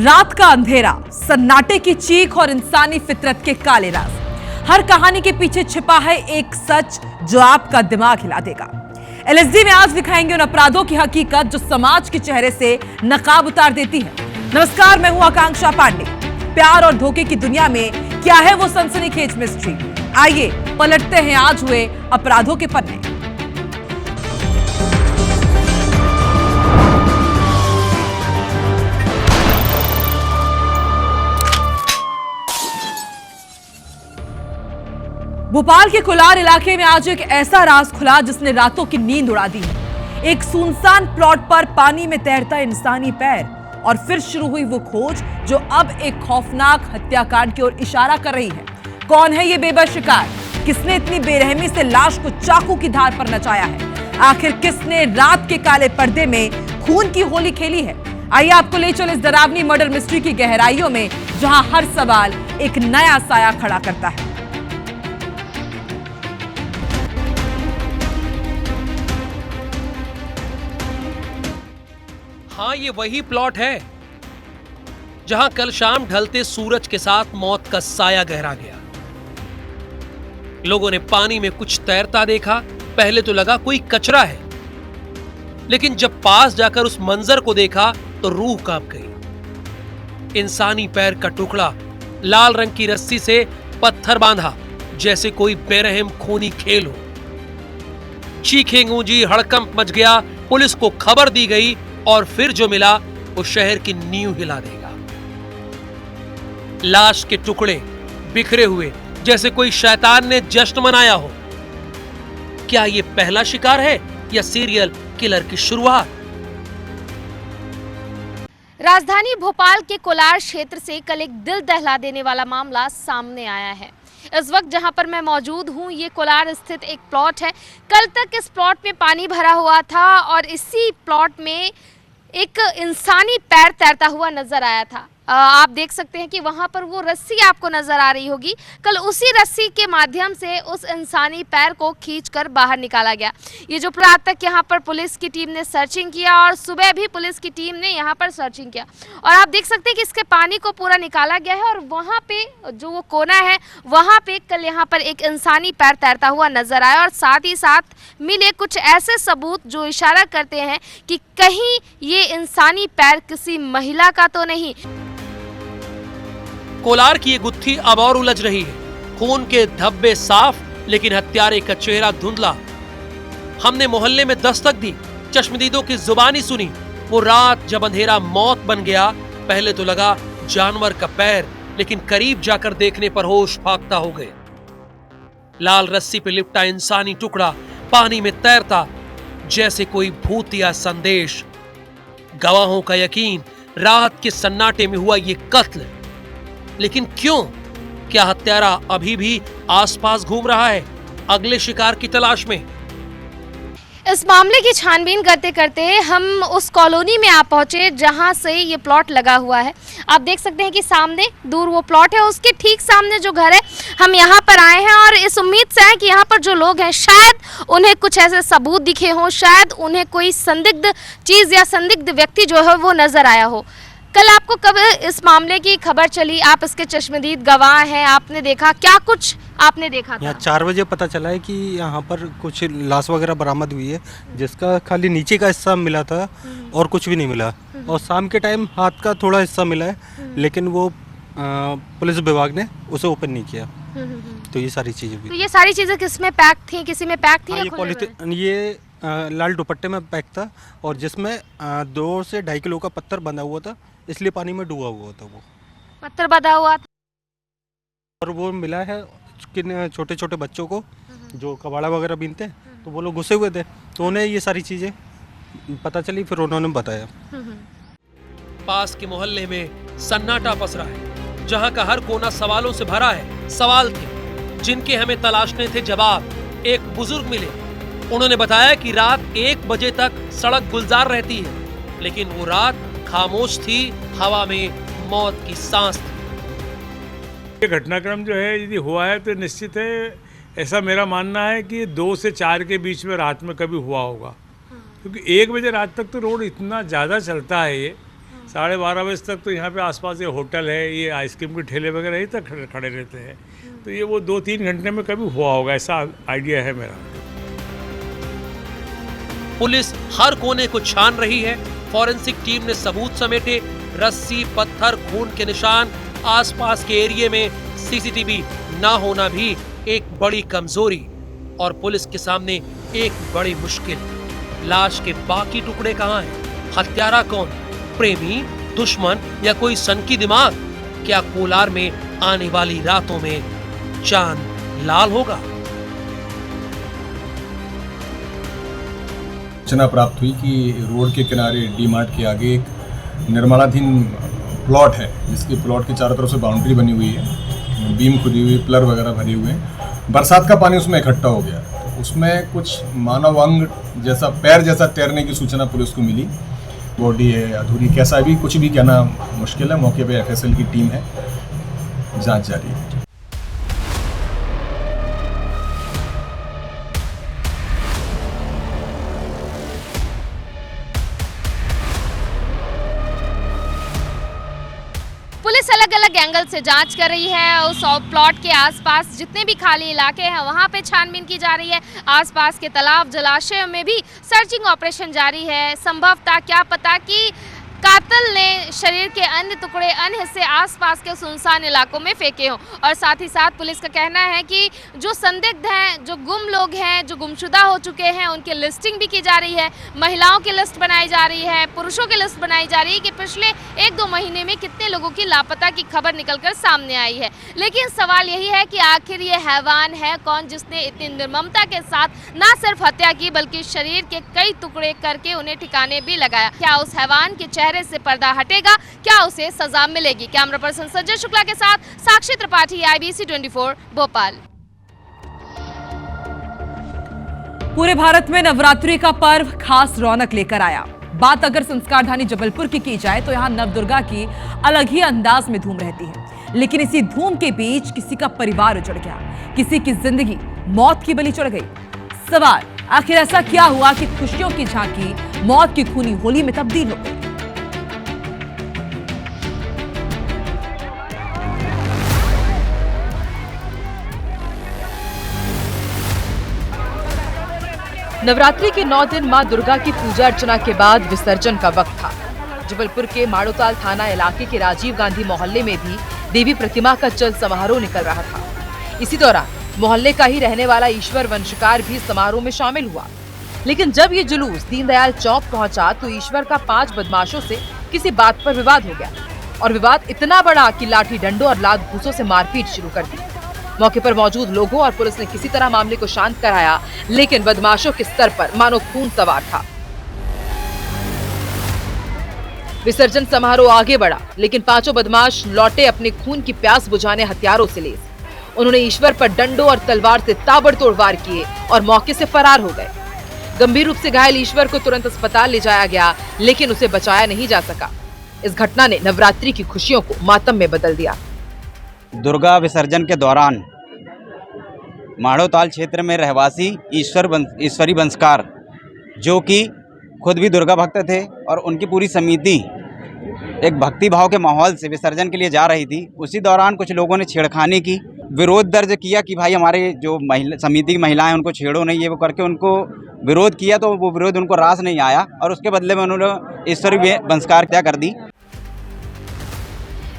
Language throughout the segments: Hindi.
रात का अंधेरा, सन्नाटे की चीख और इंसानी फितरत के काले राज। हर कहानी के पीछे छिपा है एक सच जो आपका दिमाग हिला देगा। एलएसडी में आज दिखाएंगे उन अपराधों की हकीकत जो समाज के चेहरे से नकाब उतार देती है। नमस्कार, मैं हूं आकांक्षा पांडे। प्यार और धोखे की दुनिया में क्या है वो सनसनीखेज मिस्ट्री? आइए पलटते हैं आज हुए अपराधों के पन्ने। भोपाल के कोलार इलाके में आज एक ऐसा राज खुला जिसने रातों की नींद उड़ा दी है। एक सुनसान प्लॉट पर पानी में तैरता इंसानी पैर, और फिर शुरू हुई वो खोज जो अब एक खौफनाक हत्याकांड की ओर इशारा कर रही है। कौन है ये बेबस शिकार? किसने इतनी बेरहमी से लाश को चाकू की धार पर नचाया है? आखिर किसने रात के काले पर्दे में खून की होली खेली है? आइए आपको ले चले इस डरावनी मर्डर मिस्ट्री की गहराइयों में, जहां हर सवाल एक नया साया खड़ा करता है। हाँ, ये वही प्लॉट है जहां कल शाम ढलते सूरज के साथ मौत का साया गहरा गया। लोगों ने पानी में कुछ तैरता देखा। पहले तो लगा कोई कचरा है, लेकिन जब पास जाकर उस मंजर को देखा तो रूह कांप गई। इंसानी पैर का टुकड़ा लाल रंग की रस्सी से पत्थर बांधा, जैसे कोई बेरहम खूनी खेल हो। चीखें गूंजी, हड़कंप मच गया। पुलिस को खबर दी गई और फिर जो मिला वो शहर की नींव हिला देगा। लाश के टुकड़े बिखरे हुए, जैसे कोई शैतान ने जश्न मनाया हो। क्या ये पहला शिकार है या सीरियल किलर की शुरुआत? राजधानी भोपाल के कोलार क्षेत्र से कल एक दिल दहला देने वाला मामला सामने आया है। इस वक्त जहां पर मैं मौजूद हूं, ये कोलार स्थित एक प्लॉट है। कल तक इस प्लॉट में पानी भरा हुआ था और इसी प्लॉट में एक इंसानी पैर तैरता हुआ नजर आया था। आप देख सकते हैं कि वहां पर वो रस्सी आपको नजर आ रही होगी। कल उसी रस्सी के माध्यम से उस इंसानी पैर को खींचकर बाहर निकाला गया। ये जो रात तक यहाँ पर पुलिस की टीम ने सर्चिंग किया और सुबह भी पुलिस की टीम ने यहाँ पर सर्चिंग किया, और आप देख सकते हैं कि इसके पानी को पूरा निकाला गया है। और वहाँ पे जो वो कोना है, वहाँ पे कल यहाँ पर एक इंसानी पैर तैरता हुआ नजर आया, और साथ ही साथ मिले कुछ ऐसे सबूत जो इशारा करते हैं कि कहीं ये इंसानी पैर किसी महिला का तो नहीं। कोलार की ये गुत्थी अब और उलझ रही है। खून के धब्बे साफ, लेकिन हत्यारे का चेहरा धुंधला। हमने मोहल्ले में दस्तक दी, चश्मदीदों की जुबानी सुनी। वो रात जब अंधेरा मौत बन गया, पहले तो लगा जानवर का पैर, लेकिन करीब जाकर देखने पर होश फाख्ता हो गए। लाल रस्सी पे लिपटा इंसानी टुकड़ा पानी में तैरता, जैसे कोई भूत या संदेश। गवाहों का यकीन, रात के सन्नाटे में हुआ ये कत्ल। लेकिन क्यों? क्या हत्यारा अभी भी आसपास घूम रहा है, अगले शिकार की तलाश में? इस मामले की छानबीन करते करते हम उस कॉलोनी में आ पहुंचे जहां से ये प्लॉट लगा हुआ है। आप देख सकते हैं कि सामने दूर वो प्लॉट है, उसके ठीक सामने जो घर है, हम यहाँ पर आए हैं और इस उम्मीद से आए कि यहाँ पर जो लोग हैं शायद उन्हें कुछ ऐसे सबूत दिखे हों, शायद उन्हें कोई संदिग्ध चीज़ या संदिग्ध व्यक्ति जो है वो नजर आया हो। कल आपको कब इस मामले की खबर चली? आप इसके चश्मदीद गवाह हैं, आपने देखा, क्या कुछ आपने देखा था? यहाँ 4 बजे पता चला है कि यहाँ पर कुछ लाश वगैरह बरामद हुई है, जिसका खाली नीचे का हिस्सा मिला था और कुछ भी नहीं मिला। और शाम के टाइम हाथ का थोड़ा हिस्सा मिला है, लेकिन वो पुलिस विभाग ने उसे ओपन नहीं किया। तो ये सारी चीजें भी। तो ये सारी चीजें किस में पैक थी? किसी में पैक थी? ये लाल दुपट्टे में पैक था, और जिसमें 2 से 2.5 किलो का पत्थर बंधा हुआ था, इसलिए पानी में डूबा हुआ था। वो पत्थर बंधा हुआ था और वो मिला है किन छोटे छोटे बच्चों को जो कबाड़ा वगैरह बीनते हैं, तो वो लोग घुसे हुए थे, तो उन्हें ये सारी चीजें पता चली, फिर उन्होंने बताया। पास के मोहल्ले में सन्नाटा पसरा है, जहां का हर कोना सवालों से भरा है। सवाल थे जिनके हमें तलाशने थे जवाब। एक बुजुर्ग मिले, उन्होंने बताया कि रात 1 बजे तक सड़क गुलजार रहती है, लेकिन वो रात खामोश थी, हवा में मौत की सांस थी। ये घटनाक्रम जो है यदि हुआ है तो निश्चित है, ऐसा मेरा मानना है कि 2 से 4 के बीच में रात में कभी हुआ होगा, क्योंकि 1 बजे रात तक तो रोड इतना ज़्यादा चलता है ये 12:30 बजे तक तो यहाँ पे आसपास ये होटल है, ये आइसक्रीम के ठेले वगैरह यहीं तक खड़े रहते हैं। तो ये वो 2-3 घंटे में कभी हुआ होगा, ऐसा आइडिया है मेरा। पुलिस हर कोने को छान रही है। फॉरेंसिक टीम ने सबूत समेटे, रस्सी, पत्थर, खून के निशान। आसपास के एरिया में सीसीटीवी ना होना भी एक बड़ी कमजोरी और पुलिस के सामने एक बड़ी मुश्किल। लाश के बाकी टुकड़े कहां हैं? हत्यारा कौन? प्रेमी, दुश्मन या कोई सनकी दिमाग? क्या कोलार में आने वाली रातों में चांद लाल होगा? सूचना प्राप्त हुई कि रोड के किनारे डी मार्ट के आगे एक निर्माणाधीन प्लॉट है, जिसके प्लॉट के चारों तरफ से बाउंड्री बनी हुई है, बीम खुदी हुई, पिलर वगैरह भरे हुए हैं। बरसात का पानी उसमें इकट्ठा हो गया, तो उसमें कुछ मानव अंग जैसा, पैर जैसा तैरने की सूचना पुलिस को मिली। बॉडी है अधूरी, कैसा भी कुछ भी कहना मुश्किल है। मौके पे एफएसएल की टीम है, जांच जारी है। पुलिस अलग अलग एंगल से जांच कर रही है। उस प्लॉट के आसपास जितने भी खाली इलाके हैं वहां पे छानबीन की जा रही है। आसपास के तालाब, जलाशयों में भी सर्चिंग ऑपरेशन जारी है। संभवतः क्या पता कि कातिल ने शरीर के अन्य टुकड़े, अन्य हिस्से आसपास के सुनसान इलाकों में फेंके हों। और साथ ही साथ पुलिस का कहना है कि जो संदिग्ध हैं, जो गुम लोग हैं, जो गुमशुदा हो चुके हैं, उनकी लिस्टिंग भी की जा रही है। महिलाओं की लिस्ट बनाई जा रही है, पुरुषों की लिस्ट बनाई जा रही है कि पिछले 1-2 महीने में कितने लोगों की लापता की खबर निकलकर सामने आई है। लेकिन सवाल यही है कि आखिर ये हैवान है कौन जिसने इतनी निर्ममता के साथ न सिर्फ हत्या की बल्कि शरीर के कई टुकड़े करके उन्हें ठिकाने भी लगाया। क्या उस हैवान के चेहरे से पर्दा हटेगा? क्या उसे सजा मिलेगी? कैमरा पर्सन संजय शुक्ला के साथ साक्षी त्रिपाठी, IBC 24 भोपाल। पूरे भारत में नवरात्रि का पर्व खास रौनक लेकर आया। बात अगर संस्कारधानी जबलपुर की जाए तो यहाँ नवदुर्गा की अलग ही अंदाज में धूम रहती है। लेकिन इसी धूम के बीच किसी का परिवार उजड़ गया, किसी की जिंदगी मौत की बलि चढ़ गई। सवाल, आखिर ऐसा क्या हुआ कि खुशियों की झांकी मौत की खूनी होली में तब्दील हो गई? नवरात्रि के 9 दिन मां दुर्गा की पूजा अर्चना के बाद विसर्जन का वक्त था। जबलपुर के माड़ोताल थाना इलाके के राजीव गांधी मोहल्ले में भी देवी प्रतिमा का चल समारोह निकल रहा था। इसी दौरान मोहल्ले का ही रहने वाला ईश्वर वंशकार भी समारोह में शामिल हुआ। लेकिन जब ये जुलूस दीनदयाल चौक पहुंचा तो ईश्वर का 5 बदमाशों से किसी बात पर विवाद हो गया और विवाद इतना बड़ा कि लाठी डंडों और लात घूंसों से मारपीट शुरू कर दी। मौके पर मौजूद लोगों और पुलिस ने किसी तरह मामले को शांत कराया, लेकिन बदमाशों के स्तर पर मानो खून सवार था। विसर्जन समारोह आगे बढ़ा, लेकिन 5 बदमाश लौटे अपने खून की प्यास बुझाने हथियारों से लेस। उन्होंने ईश्वर पर डंडों और तलवार से ताबड़तोड़ वार किए और मौके से फरार हो गए। गंभीर रूप से घायल ईश्वर को तुरंत अस्पताल ले जाया गया, लेकिन उसे बचाया नहीं जा सका। इस घटना ने नवरात्रि की खुशियों को मातम में बदल दिया। दुर्गा विसर्जन के दौरान माड़ोताल क्षेत्र में रहवासी ईश्वरी वंशकार, जो कि खुद भी दुर्गा भक्त थे और उनकी पूरी समिति एक भक्ति भाव के माहौल से विसर्जन के लिए जा रही थी, उसी दौरान कुछ लोगों ने छेड़खानी की, विरोध दर्ज किया कि भाई हमारे जो समिति की महिलाएं उनको छेड़ो नहीं, ये वो करके उनको विरोध किया। तो वो विरोध उनको रास नहीं आया और उसके बदले में उन्होंने ईश्वरी वंशकार हत्या कर दी।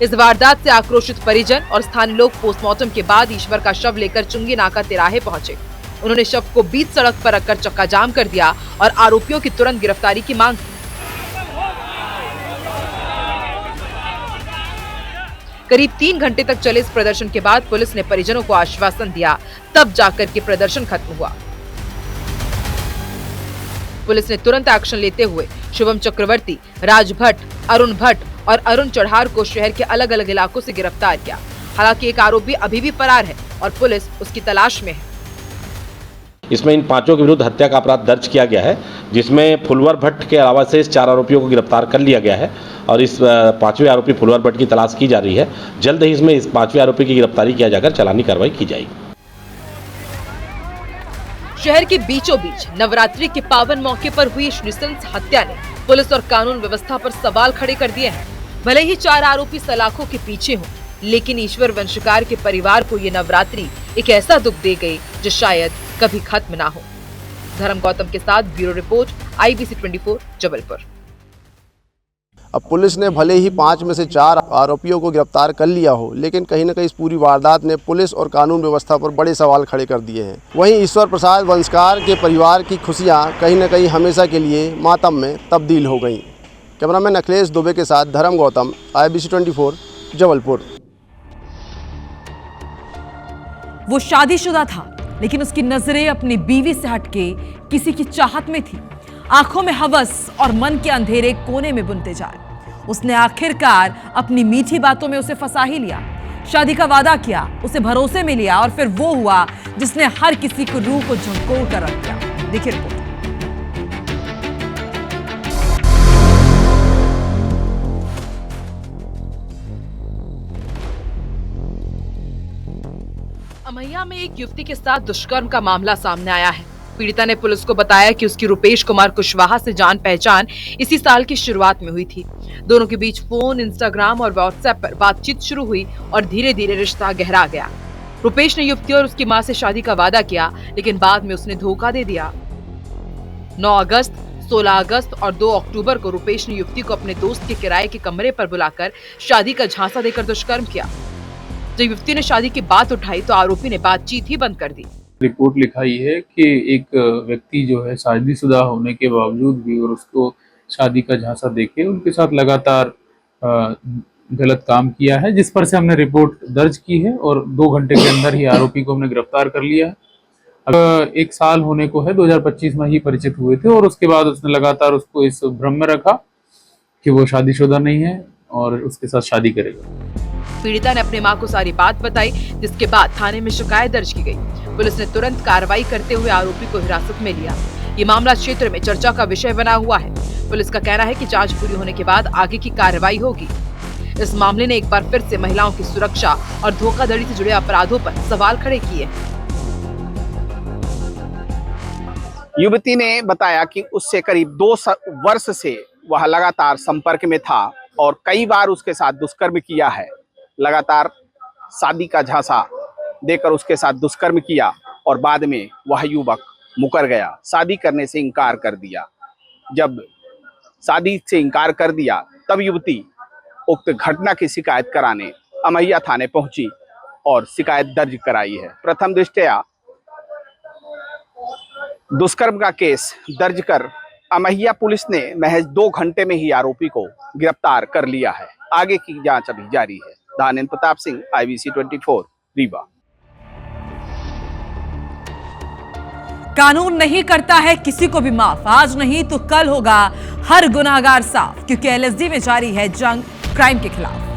इस वारदात से आक्रोशित परिजन और स्थानीय लोग पोस्टमार्टम के बाद ईश्वर का शव लेकर चुंगी नाका तिराहे पहुंचे। उन्होंने शव को बीच सड़क पर रखकर चक्का जाम कर दिया और आरोपियों की तुरंत गिरफ्तारी की मांग की। करीब 3 घंटे तक चले इस प्रदर्शन के बाद पुलिस ने परिजनों को आश्वासन दिया, तब जाकर के प्रदर्शन खत्म हुआ। पुलिस ने तुरंत एक्शन लेते हुए शुभम चक्रवर्ती, राज भट्ट, अरुण भट्ट और अरुण चढ़ार को शहर के अलग अलग इलाकों से गिरफ्तार किया। हालांकि एक आरोपी अभी भी फरार है और पुलिस उसकी तलाश में है। इसमें इन 5 के विरुद्ध हत्या का अपराध दर्ज किया गया है, जिसमें फुलवर भट्ट के अलावा से 4 आरोपियों को गिरफ्तार कर लिया गया है और इस 5वें आरोपी फुलवर भट्ट की तलाश की जा रही है। जल्द ही इसमें इस 5वें आरोपी की गिरफ्तारी किया जाकर चालानी कार्रवाई की जाएगी। शहर के बीचों बीच नवरात्रि के पावन मौके पर हुई इस नृशंस हत्या ने पुलिस और कानून व्यवस्था पर सवाल खड़े कर दिए हैं। भले ही 4 आरोपी सलाखों के पीछे हों, लेकिन ईश्वर वंशकार के परिवार को ये नवरात्रि एक ऐसा दुख दे गई जो शायद कभी खत्म ना हो। धर्म गौतम के साथ ब्यूरो रिपोर्ट, IBC 24 जबलपुर। अब पुलिस ने भले ही 5 में से 4 आरोपियों को गिरफ्तार कर लिया हो, लेकिन कहीं न कहीं इस पूरी वारदात ने पुलिस और कानून व्यवस्था पर बड़े सवाल खड़े कर दिए हैं। वहीं ईश्वर प्रसाद वंशकार के परिवार की खुशियां कहीं न कहीं हमेशा के लिए मातम में तब्दील हो गईं। कैमरामैन अखिलेश दुबे के साथ धर्म गौतम, IBC 24 जबलपुर। वो शादीशुदा था, लेकिन उसकी नजरें अपनी बीवी से हटके किसी की चाहत में थी। आंखों में हवस और मन के अंधेरे कोने में बुनते जाए। उसने आखिरकार अपनी मीठी बातों में उसे फंसा ही लिया। शादी का वादा किया, उसे भरोसे में लिया और फिर वो हुआ जिसने हर किसी को रूह को झंकोर कर रख दिया। देखिए रिपोर्ट। अमैया में एक युवती के साथ दुष्कर्म का मामला सामने आया है। पीड़िता ने पुलिस को बताया कि उसकी रुपेश कुमार कुशवाहा से जान पहचान इसी साल की शुरुआत में हुई थी। दोनों के बीच फोन, इंस्टाग्राम और व्हाट्सएप पर बातचीत शुरू हुई और धीरे धीरे रिश्ता गहरा गया। रुपेश ने युवती और उसकी मां से शादी का वादा किया, लेकिन बाद में उसने धोखा दे दिया। 9 अगस्त, 16 अगस्त और 2 अक्टूबर को रुपेश ने युवती को अपने दोस्त के किराए के कमरे पर बुलाकर शादी का झांसा देकर दुष्कर्म किया। जब युवती ने शादी की बात उठाई तो आरोपी ने बातचीत ही बंद कर दी। रिपोर्ट लिखाई है कि एक व्यक्ति जो है शादीशुदा होने के बावजूद भी और उसको शादी का झांसा देके उनके साथ लगातार गलत काम किया है, जिस पर से हमने रिपोर्ट दर्ज की है और 2 घंटे के अंदर ही आरोपी को हमने गिरफ्तार कर लिया है। अब 1 साल होने को है, 2025 में ही परिचित हुए थे और उसके बाद उसने लगातार उसको इस भ्रम में रखा कि वो शादीशुदा नहीं है और उसके साथ शादी करेगा। पीड़िता ने अपनी मां को सारी बात बताई, जिसके बाद थाने में शिकायत दर्ज की गई। पुलिस ने तुरंत कार्रवाई करते हुए आरोपी को हिरासत में लिया। ये मामला क्षेत्र में चर्चा का विषय बना हुआ है। पुलिस का कहना है कि जांच पूरी होने के बाद आगे की कार्रवाई होगी। इस मामले ने एक बार फिर से महिलाओं की सुरक्षा और धोखाधड़ी से जुड़े अपराधों पर सवाल खड़े किए। युवती ने बताया कि उससे करीब 2 वर्ष से वह लगातार संपर्क में था और कई बार उसके साथ दुष्कर्म किया है। लगातार शादी का झांसा देकर उसके साथ दुष्कर्म किया और बाद में वह युवक मुकर गया, शादी करने से इनकार कर दिया। जब शादी से इनकार कर दिया तब युवती उक्त घटना की शिकायत कराने अमैया थाने पहुंची और शिकायत दर्ज कराई है। प्रथम दृष्टया दुष्कर्म का केस दर्ज कर अमैया पुलिस ने महज 2 घंटे में ही आरोपी को गिरफ्तार कर लिया है। आगे की जांच अभी जारी है। दानेन्द्र प्रताप सिंह, IBC 24 रीवा। कानून नहीं करता है किसी को भी माफ। आज नहीं तो कल होगा हर गुनाहगार साफ, क्योंकि LSD में जारी है जंग क्राइम के खिलाफ।